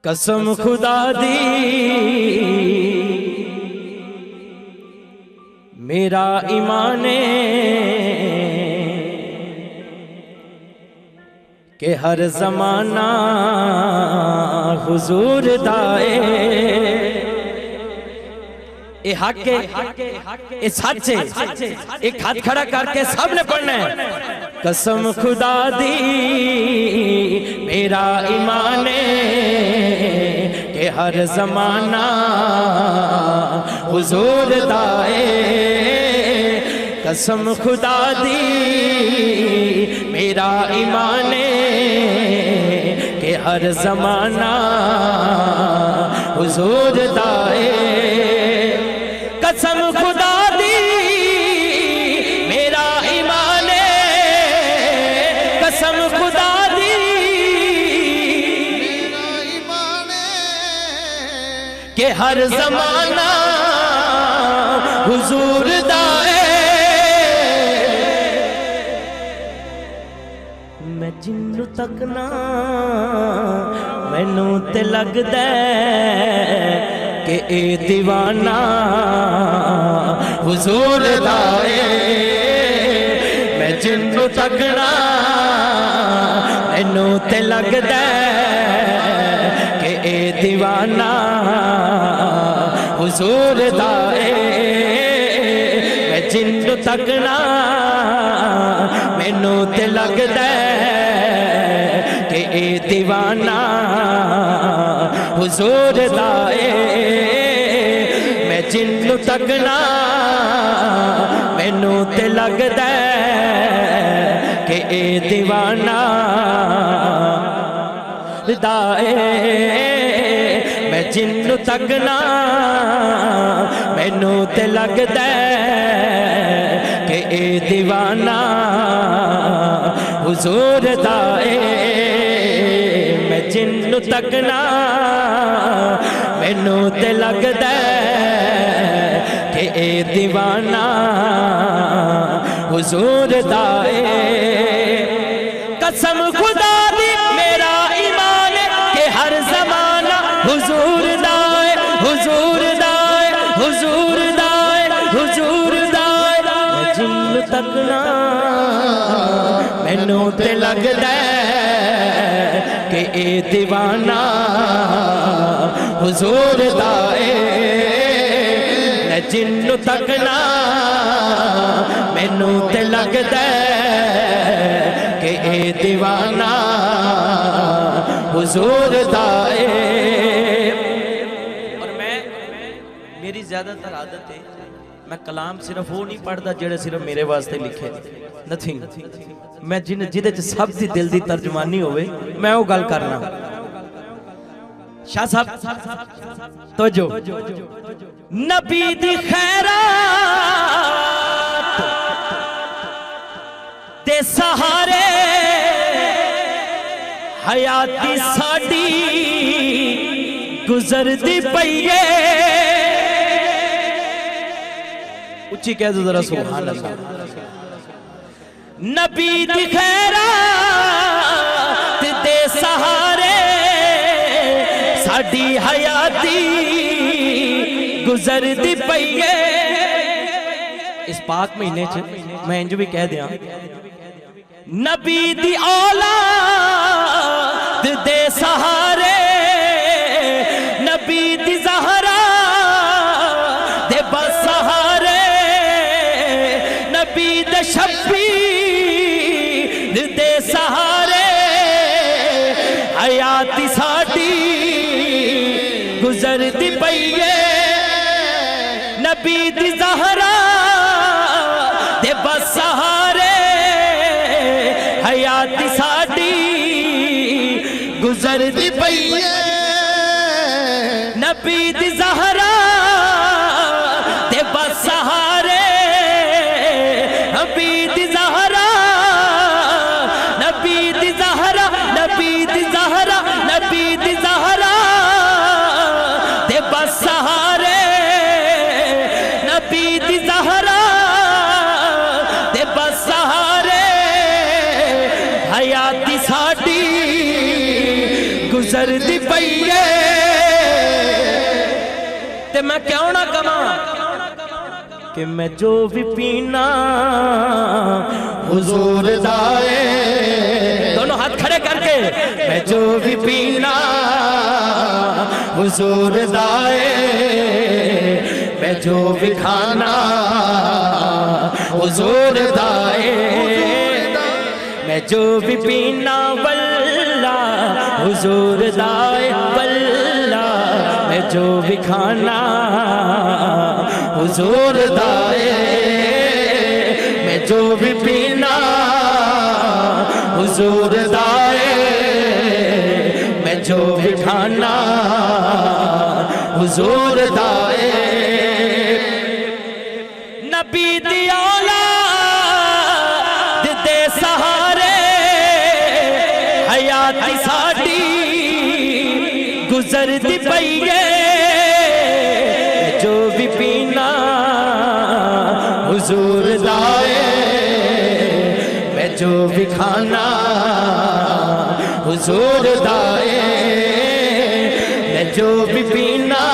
कसम खुदा दी मेरा ईमाने के हर जमाना हुजूर दाए। ये हक है, ये सच है। एक हाथ खड़ा करके सबने पढ़ना है। कसम खुदा दी मेरा ईमाने के हर जमाना हुजूर दाए। कसम खुदा दी मेरा ईमाने के हर जमाना हुजूर दाए। कसम खुदा दी मेरा ईमाने, कसम खुदा दी मेरा ईमाने के हर जमाना हुजूर दाए। मैं जिन्नू तकना मैनू ते लगदा कि ए दीवाना हुजूर दाए। मैं जिन्नू तकना मैनू ते लगदा कि ए दीवाना हुजूर दाए। मैं जिन्नू तकना मैनू ते लगदा कि ए दीवाना हुजूर दाए। मैं जिन्नू तकना मैनू ते लगदा कि ए दीवाना दाए। मैं जिन्नू तकना मैनू ते लगदा कि ए दीवाना हुजूर दाए। मैं जिन्नू तकना मैनू ते लगदा कि ए दीवाना हुजूर दाए। कसम खुदा दी मेरा ईमान के हर जमाना हुजूर दाए, हुजूर दाए, हुजूर दाए, हुजूर दाए। मैं जिन्नू तकना मैनू ते लगदा कि ए दीवाना हुजूर दाए। मैं जिन्नू तकना मैनू ते लगदा कि ए दीवाना हुजूर दाए। और मैं मेरी ज्यादातर आदत है मैं कलाम सिर्फ वो नहीं पढ़ता जेड़े सिर्फ मेरे वास्ते लिखे, नथिंग। मैं जिदे च सब दी दिल दी तर्जमानी होवे मैं वो गल करना। शाह साहब तो जो नबी दी खैरात दे सहारे हयाती साडी गुजरदी पई है। उच्ची कह दो जरा सुभान अल्लाह। नबी दी खैरात दे सहारे साडी हयाती गुजरदी पई है। इस पाक महीने च मैं इंज भी कह दिया नबी दी औलाद दे सहारे नबी दी ज़हरा दे बसहारे नबी दे शब्बीर दे सहारे हयाती साडी गुजरदी पई है। नबी दी ज़हरा दे बसहारे हयाती साडी गुजरदी पई है। नबी दी ज़हरा दे बसहारे नबी दी ज़हरा नबी दी ज़हरा नबी दी ज़हरा नबी दी ज़हरा दे बसहारे नबी दी ज़हरा दे बसहारे हयाती साडी पईए ते मैं क्यों ना कमा कि मैं जो भी पीना हुजूर दाए, दोनों हाथ खड़े करके, मैं जो भी पीना हुजूर दाए, मैं जो भी खाना हुजूर दाए, मैं जो भी पीना वल्ला हुजूर दाए, वल्ला मैं जो भी खाना हुजूर दाए, मैं जो भी पीना हुजूर दाए, मैं जो भी खाना हुजूर दाए। नबी दी औलाद दे सहारे हयाती साडी गुजरदी पई है, जो भी पीना हुजूर दाए, मैं जो भी खाना हुजूर दाए, मैं जो भी पीना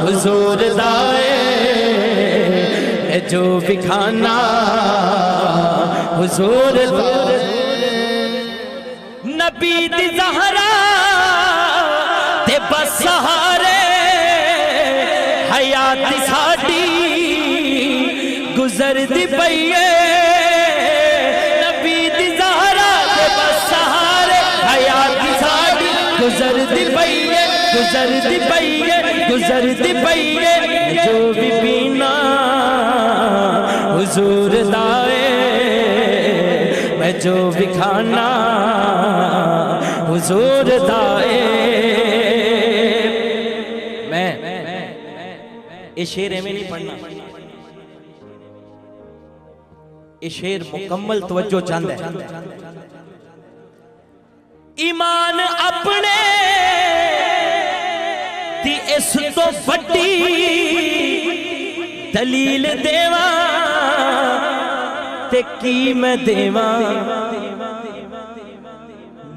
हुजूर दाए, मैं जो भी खाना हुजूर दाए। नबी दी ज़हरा ते बस सहारे हयाती साडी गुजरदी पई है, नबी दी ज़हरा ते बस सहारे हयाती साडी गुजरदी पई है, गुजरदी पई है, गुजरदी पई है, जो भी पीना हुजूर दाए, मैं जो भी खाना हुजूर दाए। मैं ये शेर एवं नहीं पढ़ना, ये शेर मुकम्मल तवज्जो चाहता है। ईमान अपने दी इस तो बड़ी दलील देवा ते की मैं देवा,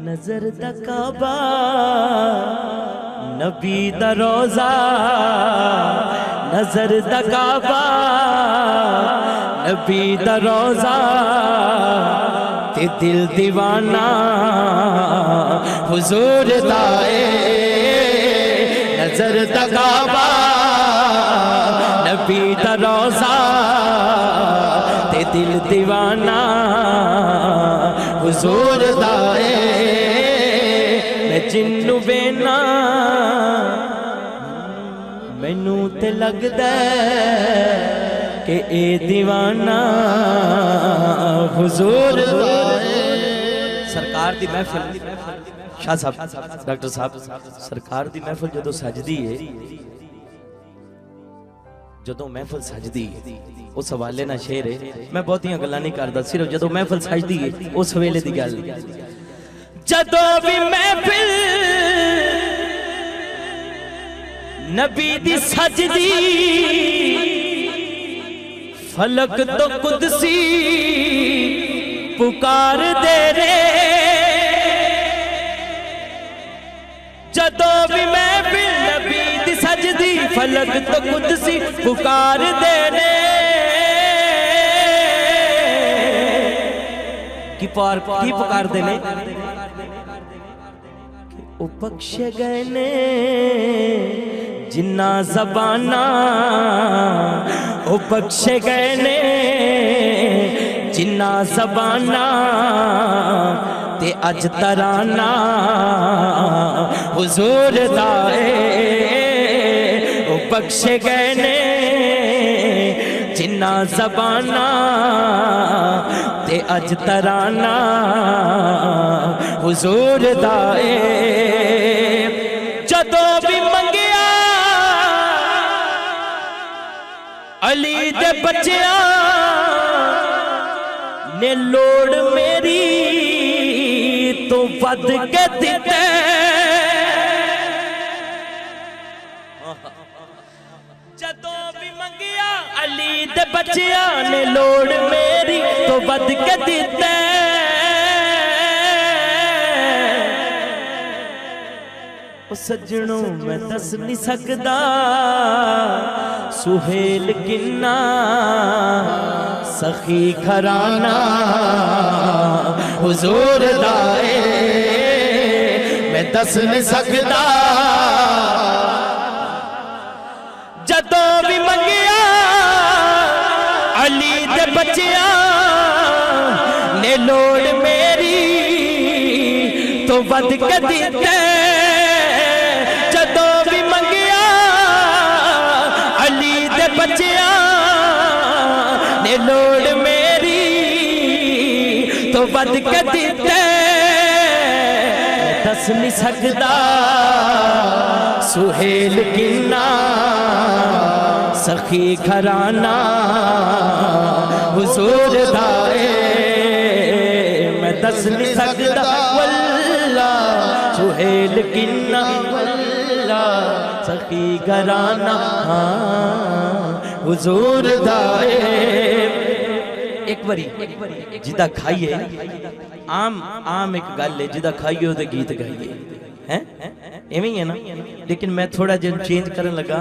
नजर दा काबा नबी दा रोजा, नजर दा काबा नबी दा रोजा, ते दिल दीवाना हुजूर दाए, नजर दा काबा नबी दा रोजा, ते दिल दीवाना हुजूर दाए। मैं जिन्नू बेना मैनू ते लगदा कि ए दीवाना हुजूर दाए। सरकार दी महफिल, शाह साहब डॉक्टर साहब, सरकार दी महफिल जदों सजदी है, जदों महफिल सजदी उस हवाले ना शेर है। मैं बहुतियां गल्लां नहीं करदा, सिर्फ जदों महफिल सजदी है उस वेले दी गल। जदों भी महफिल नबी दी सजदी, फलक तो कुदसी पुकार दे रे, जदों भी महफिल नबी दी सजदी, फलक तो कुदसी पुकार दे रे। की पुकार दे ने, ओ बख्शे गए ने जिन्ना ज़बाना, ओ बख्शे गए ने जिन्ना ज़बाना, ते अज तराना हुजूर दाए, ओ बख्शे गए ने जिन्ना ज़बाना, ते अज तराना हुजूर दाए। जदों भी मंगिया अली दे बच्चियां ने लोड़ मेरी तो वध के दिते, जदों भी मंगिया अली दे बच्चियां ने लोड़ मेरी तो वध के दिते, सजनों मैं दस नहीं सकदा सुहेल किन्ना सखी घराना हुजूर दाए मैं दस नहीं सकदा जदों भी मंगिया अली दे बच्चिया ने लोड़ मेरी तो वध के दिते बच्चिया ने लोड़ मेरी तो बद के दिते दस नहीं सकदा सुहेल किन्ना सखी घराना हुजूर दाए मैं दस नहीं सकदा वल्ला सुहेल किन्ना वल्ला सखी घराना हुजूर दाए। एक बारी जिदा खाइए आम एक गल है जिदा खाइए ओदे गीत गाइए हैं एवें ही है ना लेकिन मैं थोड़ा जिहा चेंज करन लगा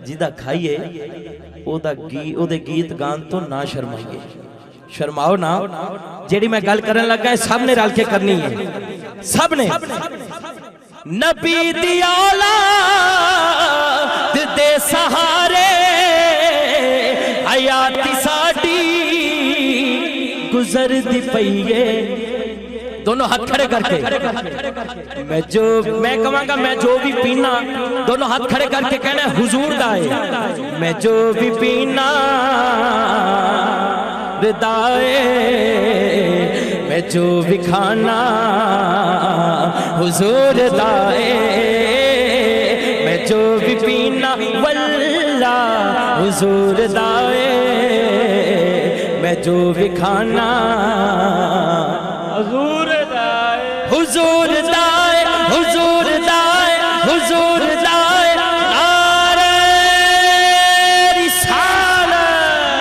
जिदा खाइए ओदे गीत गान तो ना शर्माइए शर्माओ ना जेड़ी मैं गल करन लगा सब ने रल के करनी है सब ने नबी दी औलाद दे सहारे हयाती साडी गुजर दी पईए दोनों हाथ खड़े करके मैं कहूँगा मैं जो भी पीना दोनों हाथ खड़े करके कहना हुजूर दाए मैं जो भी पीना दाए मैं जो भी खाना हुजूर दाए मैं जो भी पीना वल्ला हुजूर दाए मैं जो भी खाना हुजूर दाए हुजूर दाए हुजूर दाए हुजूर दाए नारे रिसालत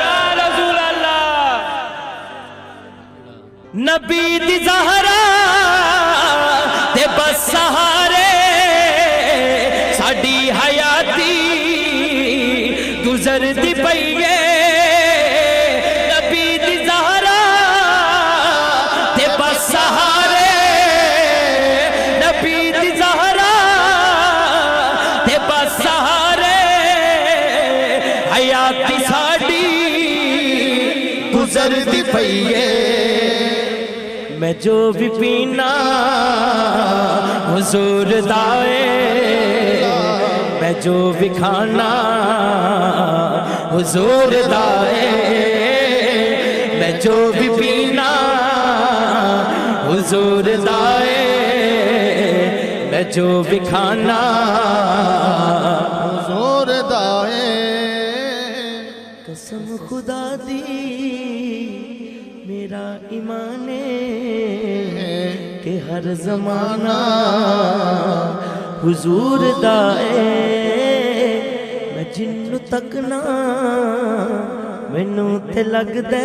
या रसूल अल्लाह नबी दी ज़हरा ते बस सहारे साडी हयाती गुजरदी पईए नबी दी ज़हरा ते बस सहारे नबी दी ज़हरा ते बस सहारे हयाती साडी गुजरदी पईए मैं जो भी पीना हुजूर दाए मैं जो भी खाना हुजूर दाए मैं जो भी पीना हुजूर दाए मैं जो भी खाना हुजूर दाए कसम खुदा दी मेरा ईमाने के हर जमाना हुजूर दाए मैं जिन्नू तकना मैनू ते लगदा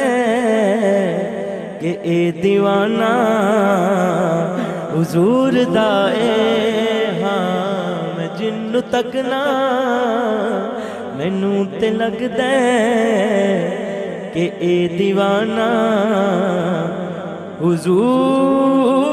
कि ए दीवाना हुजूर दाए हाँ मैं जिन्नू तकना मैनू ते लगदा कि ए दीवाना हुजूर